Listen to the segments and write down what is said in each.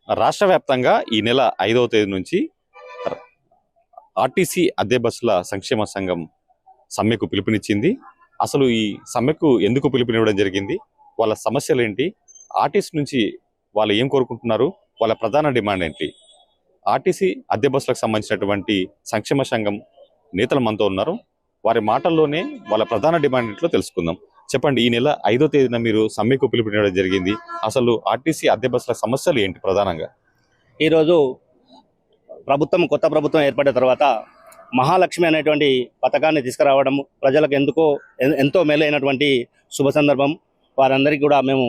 రాష్ట్ర వ్యాప్తంగా ఈ నెల 5వ తేదీ నుంచి ఆర్టీసీ అద్దె బస్సుల సంక్షేమ సంఘం సమ్మెకు పిలుపునిచ్చింది. అసలు ఈ సమ్మెకు ఎందుకు పిలుపునివ్వడం జరిగింది, వాళ్ళ సమస్యలు ఏంటి, ఆర్టీసీ నుంచి వాళ్ళు ఏం కోరుకుంటున్నారు, వాళ్ళ ప్రధాన డిమాండ్ ఏంటి, ఆర్టీసీ అద్దె బస్సులకు సంబంధించినటువంటి సంక్షేమ సంఘం నేతలు మనతో ఉన్నారు. వారి మాటల్లోనే వాళ్ళ ప్రధాన డిమాండ్ ఏంటో తెలుసుకుందాం. చెప్పండి, ఈ నెల 5వ తేదీన మీరు సమ్మెకు పిలుపునివ్వడం జరిగింది. అసలు ఆర్టీసీ అద్దె బస్సుల సమస్యలు ఏంటి ప్రధానంగా? ఈరోజు కొత్త ప్రభుత్వం ఏర్పడిన తర్వాత మహాలక్ష్మి అనేటువంటి పథకాన్ని తీసుకురావడం ప్రజలకు ఎంతో మేలైనటువంటి శుభ సందర్భం. వారందరికీ కూడా మేము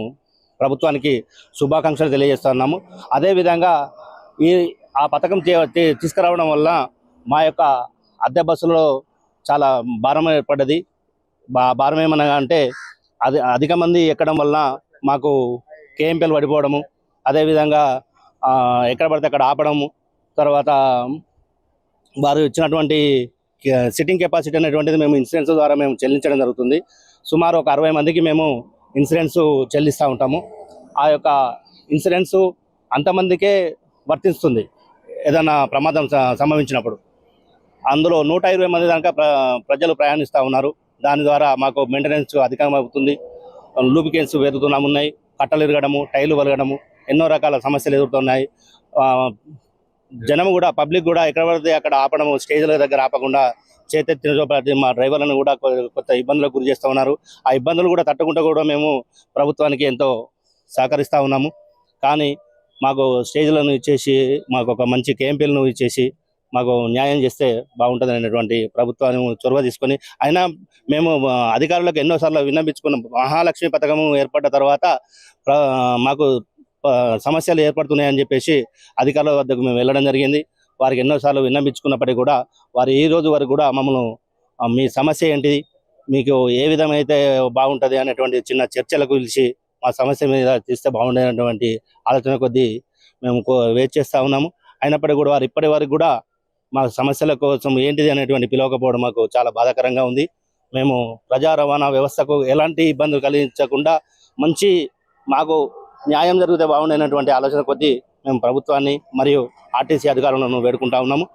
ప్రభుత్వానికి శుభాకాంక్షలు తెలియజేస్తున్నాము. అదేవిధంగా ఆ పథకం తీసుకురావడం వల్ల మా యొక్క అద్దె బస్సులో చాలా భారం ఏర్పడ్డది. భారం ఏమనగా అంటే అధిక మంది ఎక్కడం వలన మాకు కేఎంపీలు పడిపోవడము, అదేవిధంగా ఎక్కడ పడితే అక్కడ ఆపడము, తర్వాత వారు ఇచ్చినటువంటి సిట్టింగ్ కెపాసిటీ అనేటువంటిది మేము ఇన్సూరెన్స్ ద్వారా మేము చెల్లించడం జరుగుతుంది. సుమారు ఒక 60 మందికి మేము ఇన్సూరెన్స్ చెల్లిస్తూ ఉంటాము. ఆ యొక్క ఇన్సూరెన్సు అంతమందికే వర్తిస్తుంది ఏదైనా ప్రమాదం సంభవించినప్పుడు. అందులో 120 మంది దాకా ప్రజలు ప్రయాణిస్తూ ఉన్నారు. దాని ద్వారా మాకు మెయింటెనెన్స్ అధికమవుతుంది. లూబ్రికెంట్స్ ఉన్నాయి, కట్టలు ఇరగడము, టైర్లు వలగడము, ఎన్నో రకాల సమస్యలు ఎదుర్కొన్నాయి. జనం కూడా, పబ్లిక్ కూడా ఎక్కడ పడితే అక్కడ ఆపడము, స్టేజ్ల దగ్గర ఆపకుండా చేతెత్తిన మా డ్రైవర్లను కూడా కొత్త ఇబ్బందులకు గురి చేస్తూ ఉన్నారు. ఆ ఇబ్బందులు కూడా తట్టుకుంటూ కూడా మేము ప్రభుత్వానికి ఎంతో సహకరిస్తూ ఉన్నాము. కానీ మాకు స్టేజ్లను ఇచ్చేసి, మాకు ఒక మంచి కేఎంపీలను ఇచ్చేసి మాకు న్యాయం చేస్తే బాగుంటుంది అనేటువంటి ప్రభుత్వాన్ని చొరవ తీసుకొని, అయినా మేము అధికారులకు ఎన్నోసార్లు విన్నపించుకున్నాం. మహాలక్ష్మి పథకం ఏర్పడ్డ తర్వాత మాకు సమస్యలు ఏర్పడుతున్నాయని చెప్పేసి అధికారుల వద్దకు మేము వెళ్ళడం జరిగింది. వారికి ఎన్నోసార్లు విన్నపించుకున్నప్పటికీ కూడా వారు ఈ రోజు వరకు కూడా మమ్మల్ని మీ సమస్య ఏంటి, మీకు ఏ విధమైతే బాగుంటుంది అనేటువంటి చిన్న చర్చలకు పిలిచి మా సమస్య మీద తీస్తే బాగుండేటువంటి ఆలోచన కొద్దీ మేము వెయిట్ చేస్తూ ఉన్నాము. అయినప్పటికీ కూడా వారు ఇప్పటి వరకు కూడా మా సమస్యల కోసం ఏంటిది అనేటువంటి పిలవకపోవడం మాకు చాలా బాధాకరంగా ఉంది. మేము ప్రజా రవాణా వ్యవస్థకు ఎలాంటి ఇబ్బందులు కలిగించకుండా మాకు న్యాయం జరిగితే బాగుండేటువంటి ఆలోచన కొద్దీ మేము ప్రభుత్వాన్ని మరియు ఆర్టీసీ అధికారులను వేడుకుంటా ఉన్నాము.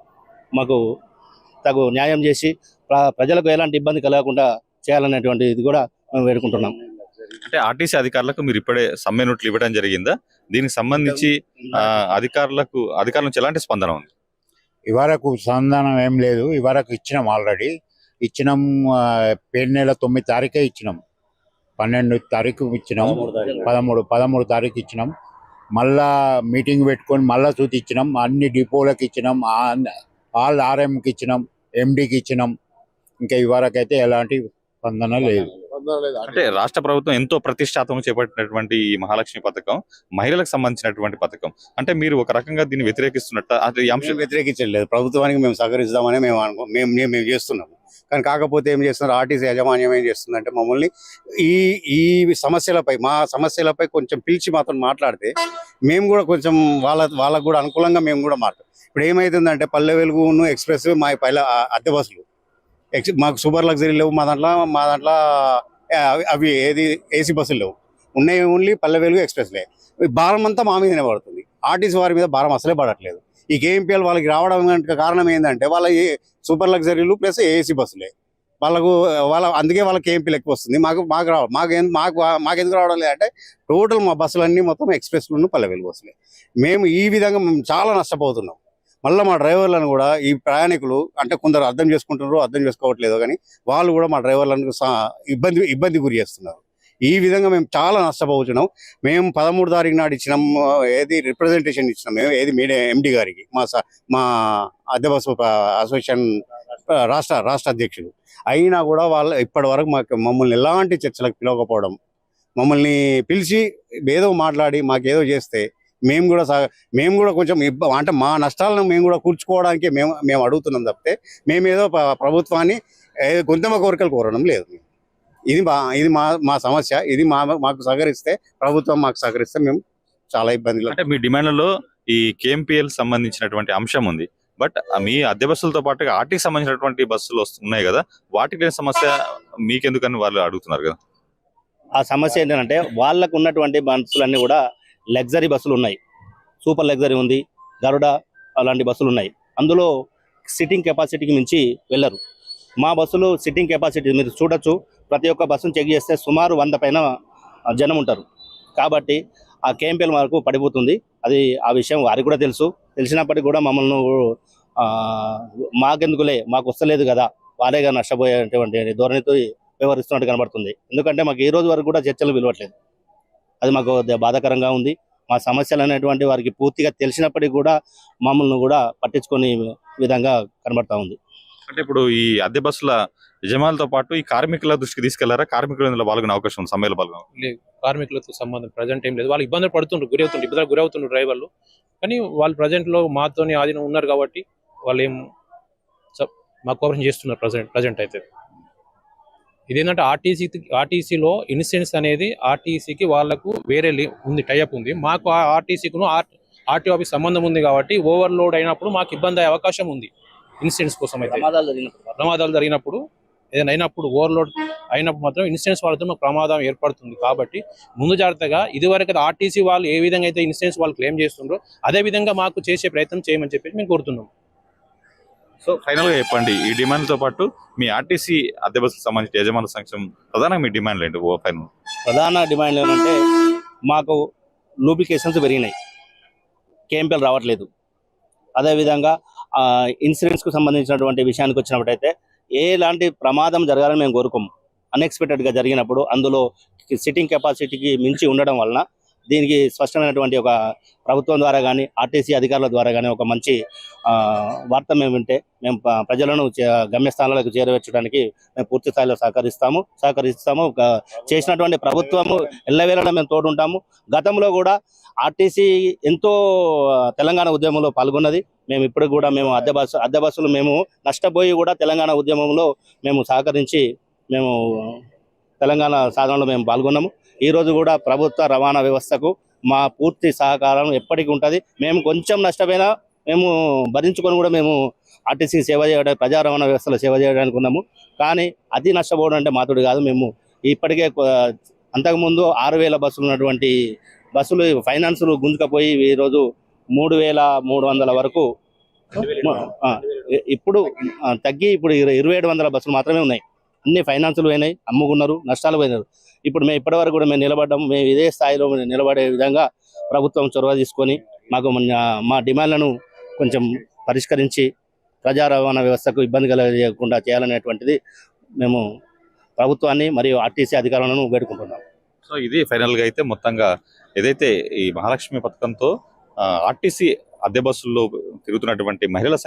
మాకు తగు న్యాయం చేసి ప్రజలకు ఎలాంటి ఇబ్బంది కలగకుండా చేయాలనేటువంటి ఇది కూడా మేము వేడుకుంటున్నాం. అంటే ఆర్టీసీ అధికారులకు మీరు ఇప్పుడే సమ్మె నోట్లు ఇవ్వడం జరిగిందా? దీనికి సంబంధించి అధికారుల నుంచి ఎలాంటి స్పందన ఉంది? ఇవరకు సంధానం ఏం లేదు. ఇవరకు ఇచ్చినాం, ఆల్రెడీ ఇచ్చినాం. పేరు నెల 9 తారీఖే ఇచ్చినాం, 12 తారీఖు ఇచ్చినాం, 13 తారీఖు ఇచ్చినాం. మళ్ళా మీటింగ్ పెట్టుకొని మళ్ళా చూసి ఇచ్చినాం. అన్ని డిపోలకు ఇచ్చినాం, ఆల్ ఆర్ఎంకి ఇచ్చినాం, ఎండికి ఇచ్చినాం. ఇంకా ఇవరకైతే ఎలాంటి స్పందన లేదు. అంటే రాష్ట్ర ప్రభుత్వం ఎంతో ప్రతిష్టాత్మకంగా చేపట్టినటువంటి ఈ మహాలక్ష్మి పథకం మహిళలకు సంబంధించినటువంటి పథకం. అంటే మీరు ఒక రకంగా దీన్ని వ్యతిరేకిస్తున్నట్టు? అది అంశం వ్యతిరేకించలేదు. ప్రభుత్వానికి మేము సహకరిస్తామని మేము చేస్తున్నాము. కానీ కాకపోతే ఏం చేస్తున్నారు, ఆర్టీసీ యాజమాన్యం ఏం చేస్తుందంటే మమ్మల్ని ఈ సమస్యలపై, మా సమస్యలపై కొంచెం పిలిచి మాత్రం మాట్లాడితే మేము కూడా కొంచెం వాళ్ళకు కూడా అనుకూలంగా మేము కూడా మాట్లాడతాం. ఇప్పుడు ఏమవుతుందంటే పల్లె వెలుగును ఎక్స్ప్రెస్ మా అద్దె బస్సులు మాకు సూపర్ లగ్జరీ లేవు. మా దాంట్లో అవి ఏసీ బస్సులు లేవు. ఉన్నాయి ఓన్లీ పల్లె వెలుగు ఎక్స్ప్రెస్లే. భారం అంతా మా మీదనే పడుతుంది. ఆర్టీసీ వారి మీద భారం అసలే పడట్లేదు. ఈ కేఎంపీఎల్ వాళ్ళకి రావడం కారణం ఏంటంటే వాళ్ళ సూపర్ లగ్జరీలు ప్లస్ ఏసీ బస్సులే అందుకే వాళ్ళకి కేఎంపీలు ఎక్కువ వస్తుంది. మాకెందుకు రావడం లేదంటే టోటల్ మా బస్సులన్నీ మొత్తం ఎక్స్ప్రెస్లు పల్లె వెలుగు బస్సులే. మేము ఈ విధంగా చాలా నష్టపోతున్నాం. మళ్ళీ మా డ్రైవర్లను కూడా ఈ ప్రయాణికులు అంటే కొందరు అర్థం చేసుకుంటున్నారు, అర్థం చేసుకోవట్లేదు, కానీ వాళ్ళు కూడా మా డ్రైవర్లను ఇబ్బంది గురి చేస్తున్నారు. ఈ విధంగా మేము చాలా నష్టపోతున్నాం. మేము 13 తారీఖు నాడు ఇచ్చినాం, రిప్రజెంటేషన్ ఇచ్చినాం మేము మీడియా ఎండి గారికి, మా అద్దె బస్సు అసోసియేషన్ రాష్ట్ర అధ్యక్షులు. అయినా కూడా వాళ్ళు ఇప్పటి వరకు మమ్మల్ని ఎలాంటి చర్చలకు పిలవకపోవడం, మమ్మల్ని పిలిచి ఏదో మాట్లాడి మాకేదో చేస్తే మేము కూడా కొంచెం అంటే మా నష్టాలను మేము కూడా కూర్చుకోవడానికి మేము అడుగుతున్నాం తప్పితే మేమేదో ప్రభుత్వాన్ని కొంతమ కోరికలు కోరడం లేదు. ఇది మా సమస్య. ఇది మాకు సహకరిస్తే, ప్రభుత్వం మాకు సహకరిస్తే మేము చాలా ఇబ్బందులు. అంటే మీ డిమాండ్లలో ఈ కేఎంపీఎల్ సంబంధించినటువంటి అంశం ఉంది. బట్ మీ అద్దె బస్సులతో పాటుగా ఆర్టీకి సంబంధించినటువంటి బస్సులు ఉన్నాయి కదా, వాటికి లేని సమస్య మీకెందుకని వాళ్ళు అడుగుతున్నారు కదా. ఆ సమస్య ఏంటంటే వాళ్ళకు ఉన్నటువంటి బస్సులన్నీ కూడా లగ్జరీ బస్సులు ఉన్నాయి. సూపర్ లగ్జరీ ఉంది, గరుడ అలాంటి బస్సులు ఉన్నాయి. అందులో సిట్టింగ్ కెపాసిటీకి మించి వెళ్ళరు. మా బస్సులు సిట్టింగ్ కెపాసిటీ మీరు చూడొచ్చు. ప్రతి ఒక్క బస్సును చెక్ చేస్తే సుమారు 100 పైన జనం ఉంటారు. కాబట్టి ఆ కేఎంపీఎల్ వరకు పడిపోతుంది. అది ఆ విషయం వారికి కూడా తెలుసు. తెలిసినప్పటికీ కూడా మమ్మల్ని మాకెందుకులే, మాకు వస్తలేదు కదా, వారేగా నష్టపోయేటువంటి ధోరణితో వ్యవహరిస్తున్నట్టు కనబడుతుంది. ఎందుకంటే మాకు ఈ రోజు వరకు కూడా చర్చలు విలువట్లేదు. అది మాకు బాధాకరంగా ఉంది. మా సమస్యలు అనేటువంటి వారికి పూర్తిగా తెలిసినప్పటికీ కూడా మమ్మల్ని కూడా పట్టించుకొని విధంగా కనబడతా ఉంది. అంటే ఇప్పుడు ఈ అద్దె బస్సుల యజమానులతో పాటు ఈ కార్మికుల దృష్టికి తీసుకెళ్లారా? కార్మికులు ఇందులో పాల్గొనే అవకాశం ఉంది, సమ్మెలో పాల్గొనే లేదు, కార్మికులతో సంబంధం ప్రజెంట్ ఏం లేదు. వాళ్ళు ఇబ్బందులు పడుతుండ్రు, ఇబ్బందులు గురవుతుండ్రు డ్రైవర్లు. కానీ వాళ్ళు ప్రజెంట్ లో మాతోని ఆధీనం ఉన్నారు కాబట్టి వాళ్ళు ఏం మా కోఆపరేషన్ చేస్తున్నారు ప్రజెంట్ అయితే. ఇదేంటంటే ఆర్టీసీలో ఇన్సూరెన్స్ అనేది ఆర్టీసీకి వాళ్ళకు వేరే ఉంది, టైఅప్ ఉంది. మాకు ఆర్టీసీకును ఆర్టీఓ ఆఫీస్ సంబంధం ఉంది కాబట్టి ఓవర్లోడ్ అయినప్పుడు మాకు ఇబ్బంది అయ్యే అవకాశం ఉంది. ఇన్సూరెన్స్ కోసం అయితే ప్రమాదాలు జరిగినప్పుడు ఏదైనా అయినప్పుడు ఓవర్లోడ్ అయినప్పుడు మాత్రం ఇన్సూరెన్స్ వాళ్ళతో మాకు ప్రమాదం ఏర్పడుతుంది. కాబట్టి ముందు జాగ్రత్తగా ఇదివరకు ఆర్టీసీ వాళ్ళు ఏ విధంగా అయితే ఇన్సూరెన్స్ వాళ్ళు క్లెయిమ్ చేస్తుండ్రో అదే విధంగా మాకు చేసే ప్రయత్నం చేయమని చెప్పి మేము కోరుతున్నాం. సో ఫైనల్ గా చెప్పండి, ఈ డిమాండ్లతో పాటు మీ ఆర్టీసీ అద్దె బస్సుకు సంబంధించిన యజమానుల సంక్షేమం ప్రధానంగా మీ డిమాండ్లు ఏంటి? ఫైనల్ ప్రధాన డిమాండ్ ఏంటంటే మాకు లూబ్రికేషన్స్ పెరిగినాయి, కేఎంపీఎల్ రావట్లేదు. అదేవిధంగా ఇన్సూరెన్స్కు సంబంధించినటువంటి విషయానికి వచ్చినప్పుడైతే ఎలాంటి ప్రమాదం జరగాలని మేము కోరుకోము. అన్ఎక్స్పెక్టెడ్గా జరిగినప్పుడు అందులో సిట్టింగ్ కెపాసిటీకి మించి ఉండడం వలన దీనికి స్పష్టమైనటువంటి ఒక ప్రభుత్వం ద్వారా కానీ ఆర్టీసీ అధికారుల ద్వారా కానీ ఒక మంచి వార్త మేము వింటే మేము ప్రజలను గమ్యస్థానాలకు చేరవేర్చడానికి మేము పూర్తి స్థాయిలో సహకరిస్తాము. చేసినటువంటి ప్రభుత్వము ఎల్లవేళలా మేము తోడుంటాము. గతంలో కూడా ఆర్టీసీ ఎంతో తెలంగాణ ఉద్యమంలో పాల్గొన్నది. మేము ఇప్పుడు కూడా మేము అద్దె బస్సులు మేము నష్టపోయి కూడా తెలంగాణ ఉద్యమంలో మేము సహకరించి మేము తెలంగాణ సాధనలో మేము పాల్గొన్నాము. ఈరోజు కూడా ప్రభుత్వ రవాణా వ్యవస్థకు మా పూర్తి సహకారం ఎప్పటికీ ఉంటుంది. మేము కొంచెం నష్టపోయినా మేము భరించుకొని కూడా మేము ఆర్టీసీకి సేవ చేయడానికి, ప్రజా రవాణా వ్యవస్థలో సేవ చేయడానికి ఉన్నాము. కానీ అది నష్టపోవడం అంటే మాతోడు కాదు. మేము ఇప్పటికే అంతకుముందు 6,000 బస్సులు ఉన్నటువంటి బస్సులు ఫైనాన్సులు గుంజుకపోయి ఈరోజు 3,300 వరకు ఇప్పుడు తగ్గి ఇప్పుడు 2,700 బస్సులు మాత్రమే ఉన్నాయి. అన్ని ఫైనాన్సులు పోయినాయి, అమ్ముకున్నారు, నష్టాలు పోయినారు. ఇప్పుడు మేము ఇప్పటివరకు కూడా మేము నిలబడ్డాము. మేము ఇదే స్థాయిలో నిలబడే విధంగా ప్రభుత్వం చొరవ తీసుకొని మాకు మా డిమాండ్లను కొంచెం పరిష్కరించి ప్రజా రవాణా వ్యవస్థకు ఇబ్బంది కలగకుండా చేయాలనేటువంటిది మేము ప్రభుత్వాన్ని మరియు ఆర్టీసీ అధికారులను వేడుకుంటున్నాం. సో ఇది ఫైనల్ గా అయితే మొత్తంగా ఏదైతే ఈ మహాలక్ష్మి పథకంతో ఆర్టీసీ అద్దె బస్సుల్లో తిరుగుతున్నటువంటి మహిళల